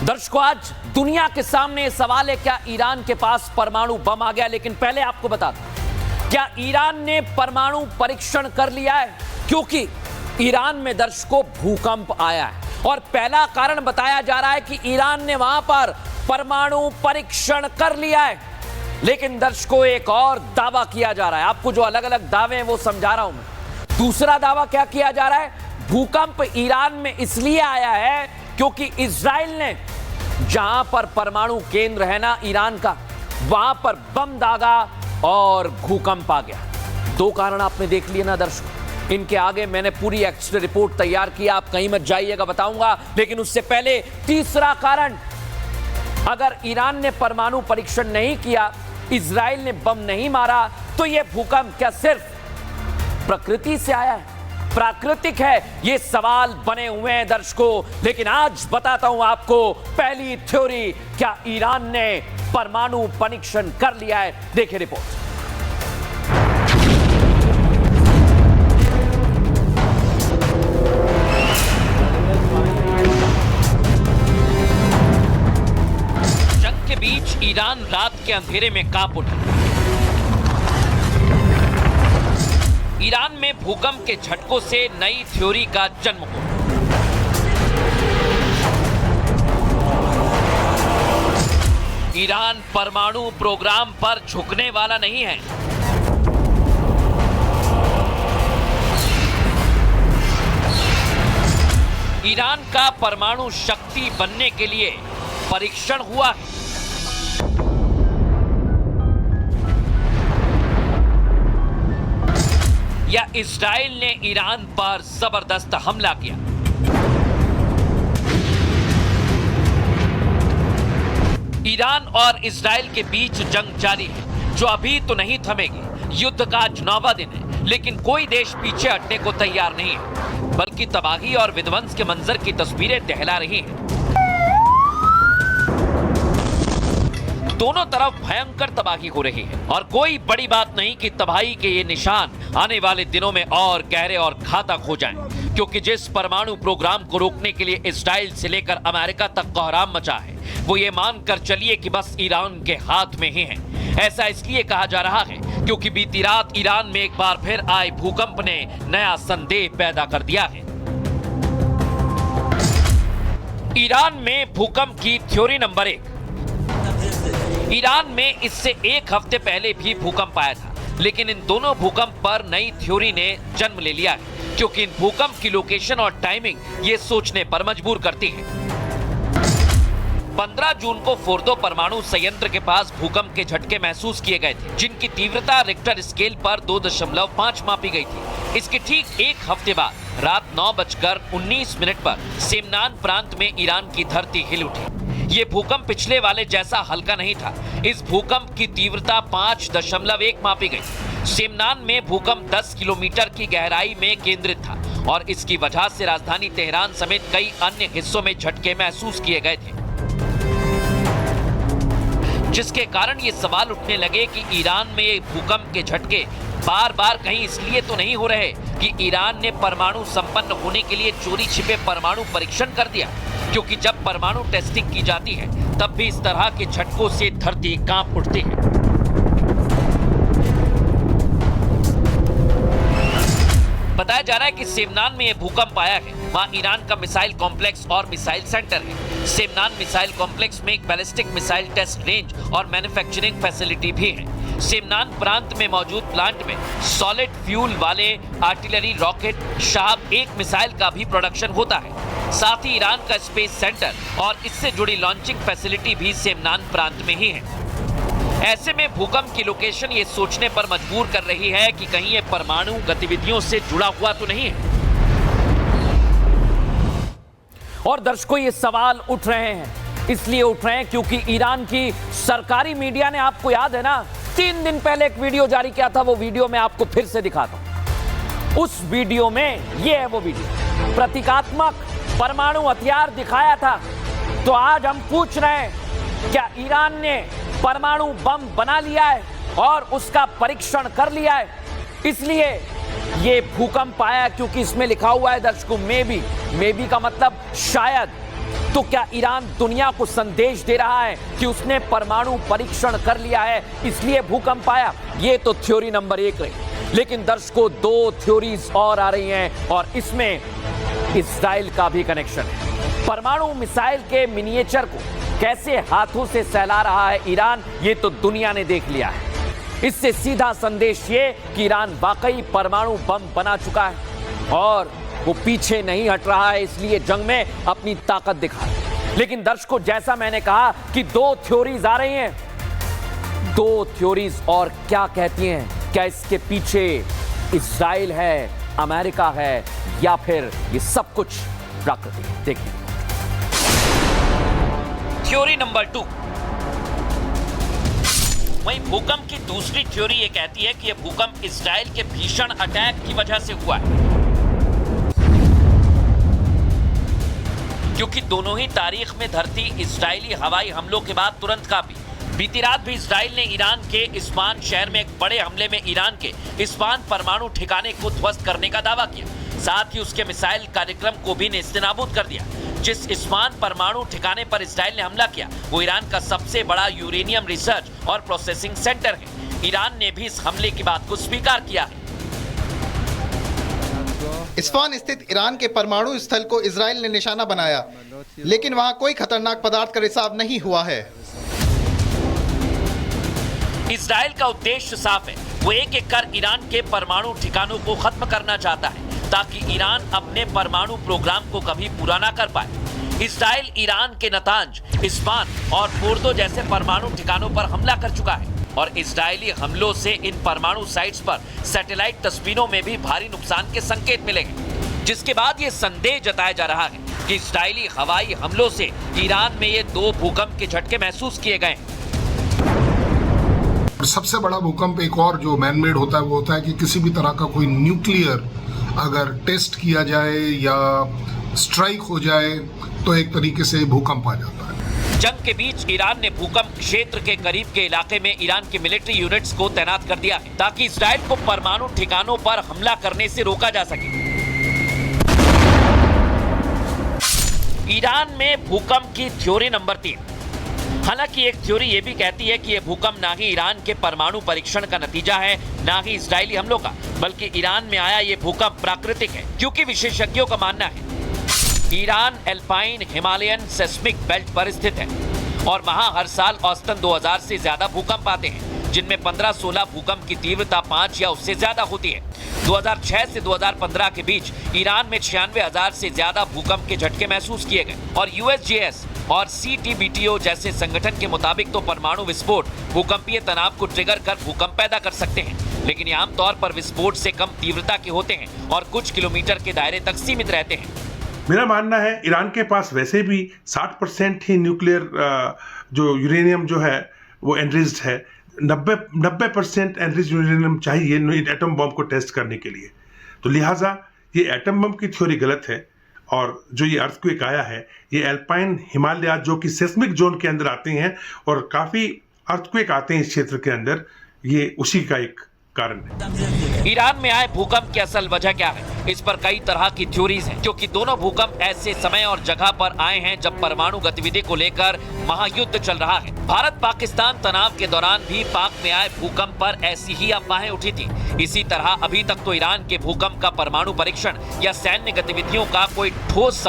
दर्शकों, आज दुनिया के सामने सवाल है, क्या ईरान के पास परमाणु बम आ गया? लेकिन पहले आपको बता दूं, क्या ईरान ने परमाणु परीक्षण कर लिया है? क्योंकि ईरान में दर्शकों भूकंप आया है और पहला कारण बताया जा रहा है कि ईरान ने वहां पर परमाणु परीक्षण कर लिया है। लेकिन दर्शकों, एक और दावा किया जा रहा है। आपको जो अलग अलग दावे हैं वो समझा रहा हूं मैं। दूसरा दावा क्या किया जा रहा है? भूकंप ईरान में इसलिए आया है क्योंकि इजराइल ने जहां पर परमाणु केंद्र है ना ईरान का, वहां पर बम दागा और भूकंप आ गया। दो कारण आपने देख लिए ना दर्शकों। इनके आगे मैंने पूरी एक्स्ट्रा रिपोर्ट तैयार की, आप कहीं मत जाइएगा, बताऊंगा। लेकिन उससे पहले तीसरा कारण, अगर ईरान ने परमाणु परीक्षण नहीं किया, इजराइल ने बम नहीं मारा, तो यह भूकंप क्या सिर्फ प्रकृति से आया है, प्राकृतिक है? ये सवाल बने हुए हैं दर्शकों। लेकिन आज बताता हूं आपको पहली थ्योरी, क्या ईरान ने परमाणु परीक्षण कर लिया है? देखिए रिपोर्ट। जंग के बीच ईरान रात के अंधेरे में कांप उठा। ईरान में भूकंप के झटकों से नई थ्योरी का जन्म हुआ। ईरान परमाणु प्रोग्राम पर झुकने वाला नहीं है। ईरान का परमाणु शक्ति बनने के लिए परीक्षण हुआ है। या इजराइल ने ईरान पर जबरदस्त हमला किया। ईरान और इजराइल के बीच जंग जारी है, जो अभी तो नहीं थमेगी। युद्ध का आज 9वां दिन है, लेकिन कोई देश पीछे हटने को तैयार नहीं है, बल्कि तबाही और विध्वंस के मंजर की तस्वीरें दहला रही हैं। दोनों तरफ भयंकर तबाही हो रही है और कोई बड़ी बात नहीं कि तबाही के ये निशान आने वाले दिनों में और गहरे और घातक हो जाएं, क्योंकि जिस परमाणु प्रोग्राम को रोकने के लिए इजराइल से लेकर अमेरिका तक कोहराम मचा है, वो ये मानकर चलिए कि बस ईरान के हाथ में ही है। ऐसा इसलिए कहा जा रहा है क्योंकि बीती रात ईरान में एक बार फिर आए भूकंप ने नया संदेह पैदा कर दिया है। ईरान में भूकंप की थ्योरी नंबर 1। ईरान में इससे एक हफ्ते पहले भी भूकंप आया था, लेकिन इन दोनों भूकंप पर नई थ्योरी ने जन्म ले लिया है, क्योंकि इन भूकंप की लोकेशन और टाइमिंग ये सोचने पर मजबूर करती है। 15 जून को फोर्दो परमाणु संयंत्र के पास भूकंप के झटके महसूस किए गए थे, जिनकी तीव्रता रिक्टर स्केल पर 2.5 मापी गई थी। इसके ठीक एक हफ्ते बाद रात 9:19 पर सेमनान प्रांत में ईरान की धरती हिल उठी। ये भूकंप पिछले वाले जैसा हल्का नहीं था। इस भूकंप की तीव्रता 5.1 मापी गई। सेमनान में भूकंप 10 किलोमीटर की गहराई में केंद्रित था और इसकी वजह से राजधानी तेहरान समेत कई अन्य हिस्सों में झटके महसूस किए गए थे, जिसके कारण ये सवाल उठने लगे कि ईरान में ये भूकंप के झटके बार बार कहीं इसलिए तो नहीं हो रहे कि ईरान ने परमाणु संपन्न होने के लिए चोरी छिपे परमाणु परीक्षण कर दिया, क्योंकि जब परमाणु टेस्टिंग की जाती है तब भी इस तरह के झटकों से धरती कांप उठती है। बताया जा रहा है कि सेमनान में यह भूकंप आया है। वहां ईरान का मिसाइल कॉम्प्लेक्स और मिसाइल सेंटर है। सेमनान मिसाइल कॉम्प्लेक्स में एक बैलिस्टिक मिसाइल टेस्ट रेंज और मैन्युफैक्चरिंग फैसिलिटी भी है। सेमनान प्रांत में मौजूद प्लांट में सॉलिड फ्यूल वाले आर्टिलरी रॉकेट शाहब 1 मिसाइल का भी प्रोडक्शन होता है। साथ ही ईरान का स्पेस सेंटर और इससे जुड़ी लॉन्चिंग फैसिलिटी भी सेमनान प्रांत में ही है। ऐसे में भूकंप की लोकेशन ये सोचने पर मजबूर कर रही है कि कहीं ये परमाणु गतिविधियों से जुड़ा हुआ तो नहीं है। और दर्शकों, ये सवाल उठ रहे हैं, इसलिए उठ रहे हैं क्योंकि ईरान की सरकारी मीडिया ने, आपको याद है ना, 3 दिन पहले एक वीडियो जारी किया था। वो वीडियो मैं आपको फिर से दिखाता हूं। उस वीडियो में ये है वो वीडियो, प्रतीकात्मक परमाणु हथियार दिखाया था। तो आज हम पूछ रहे हैं, क्या ईरान ने परमाणु बम बना लिया है और उसका परीक्षण कर लिया है? इसलिए ये भूकंप आया, क्योंकि इसमें लिखा हुआ है दर्शकों मे बी का मतलब शायद। तो क्या ईरान दुनिया को संदेश दे रहा है कि उसने परमाणु परीक्षण कर लिया है, इसलिए भूकंप आया? ये तो थ्योरी नंबर 1 रही। लेकिन दर्शकों, 2 थ्योरीज और आ रही हैं और इसमें इजराइल का भी कनेक्शन है। परमाणु मिसाइल के मिनिएचर को कैसे हाथों से सहला रहा है ईरान, ये तो दुनिया ने देख लिया है। इससे सीधा संदेश ये कि ईरान वाकई परमाणु बम बना चुका है और वो पीछे नहीं हट रहा है, इसलिए जंग में अपनी ताकत दिखा रहा है। लेकिन दर्शकों, जैसा मैंने कहा कि 2 थ्योरीज आ रही हैं। 2 थ्योरीज और क्या कहती हैं? क्या इसके पीछे इजराइल है, अमेरिका है, या फिर ये सब कुछ प्रकृति है? देखिए थ्योरी नंबर 2। वहीं भूकंप की दूसरी थ्योरी ये कहती है कि यह भूकंप इजराइल के भीषण अटैक की वजह से हुआ है, क्योंकि दोनों ही तारीख में धरती इजरायली हवाई हमलों के बाद तुरंत कांपी। बीती रात भी इजराइल ने ईरान के इस्फहान शहर में एक बड़े हमले में ईरान के इस्फहान परमाणु ठिकाने को ध्वस्त करने का दावा किया। साथ ही उसके मिसाइल कार्यक्रम को भी नेस्तनाबूद कर दिया। जिस इस्फहान परमाणु ठिकाने पर इजराइल ने हमला किया वो ईरान का सबसे बड़ा यूरेनियम रिसर्च और प्रोसेसिंग सेंटर है। ईरान ने भी इस हमले की बात को स्वीकार किया है। इस्फहान स्थित ईरान के परमाणु स्थल को इजराइल ने निशाना बनाया, लेकिन वहां कोई खतरनाक पदार्थ का रिसाव नहीं हुआ है। इजराइल का उद्देश्य साफ है, वो एक कर ईरान के परमाणु ठिकानों को खत्म करना चाहता है ताकि ईरान अपने परमाणु प्रोग्राम को कभी पूरा ना कर पाए। इजराइल ईरान के नतांज, इस्फहान और फोर्दो जैसे परमाणु ठिकानों पर हमला कर चुका है और इजरायली हमलों से इन परमाणु साइट्स पर सैटेलाइट तस्वीरों में भी भारी नुकसान के संकेत मिलेंगे, जिसके बाद ये संदेह जताया जा रहा है कि इजरायली हवाई हमलों से ईरान में ये 2 भूकंप के झटके महसूस किए गए। सबसे बड़ा भूकंप एक और जो मैनमेड होता है वो होता है कि किसी भी तरह का कोई न्यूक्लियर अगर टेस्ट किया जाए या स्ट्राइक हो जाए तो एक तरीके से भूकंप आ जाता है। जंग के बीच ईरान ने भूकंप क्षेत्र के करीब के इलाके में ईरान के मिलिट्री यूनिट्स को तैनात कर दिया है ताकि इजराइल को परमाणु ठिकानों पर हमला करने से रोका जा सके। ईरान में भूकंप की थ्योरी नंबर 3। हालांकि एक थ्योरी यह भी कहती है कि यह भूकंप ना ही ईरान के परमाणु परीक्षण का नतीजा है, ना ही इजरायली हमलों का, बल्कि ईरान में आया यह भूकंप प्राकृतिक है, क्योंकि विशेषज्ञों का मानना है Iran alpine Himalayan seismic belt पर स्थित है और वहां हर साल औसतन 2000 से ज्यादा भूकंप आते हैं, जिनमें 15-16 भूकंप की तीव्रता 5 या उससे ज्यादा होती है। 2006 से 2015 के बीच ईरान में 96,000 से ज्यादा भूकंप के झटके महसूस किए गए और यूएसजीएस और CTBTO जैसे संगठन के मुताबिक तो परमाणु विस्फोट भूकंपीय तनाव को ट्रिगर कर भूकंप पैदा कर सकते हैं, लेकिन ये आमतौर पर विस्फोट से कम तीव्रता के होते हैं और कुछ किलोमीटर के दायरे तक सीमित रहते हैं। मेरा मानना है ईरान के पास वैसे भी 60% ही न्यूक्लियर जो यूरेनियम जो है वो एनरिच्ड है। 90% एनरिच्ड यूरेनियम चाहिए एटम बम को टेस्ट करने के लिए। तो लिहाजा ये एटम बम की थ्योरी गलत है और जो ये अर्थक्वेक आया है ये एल्पाइन हिमालय जो कि सेस्मिक जोन के अंदर आते हैं और काफ़ी अर्थक्वेक आते हैं इस क्षेत्र के अंदर, ये उसी का एक कारण है। ईरान में आए भूकंप की असल वजह क्या है, इस पर कई तरह की थ्योरीज हैं, क्योंकि दोनों भूकंप ऐसे समय और जगह पर आए हैं जब परमाणु गतिविधि को लेकर महायुद्ध चल रहा है। भारत पाकिस्तान तनाव के दौरान भी पाक में आए भूकंप पर ऐसी ही अफवाहें उठी थी। इसी तरह अभी तक तो ईरान के भूकंप का परमाणु परीक्षण या सैन्य गतिविधियों का कोई ठोस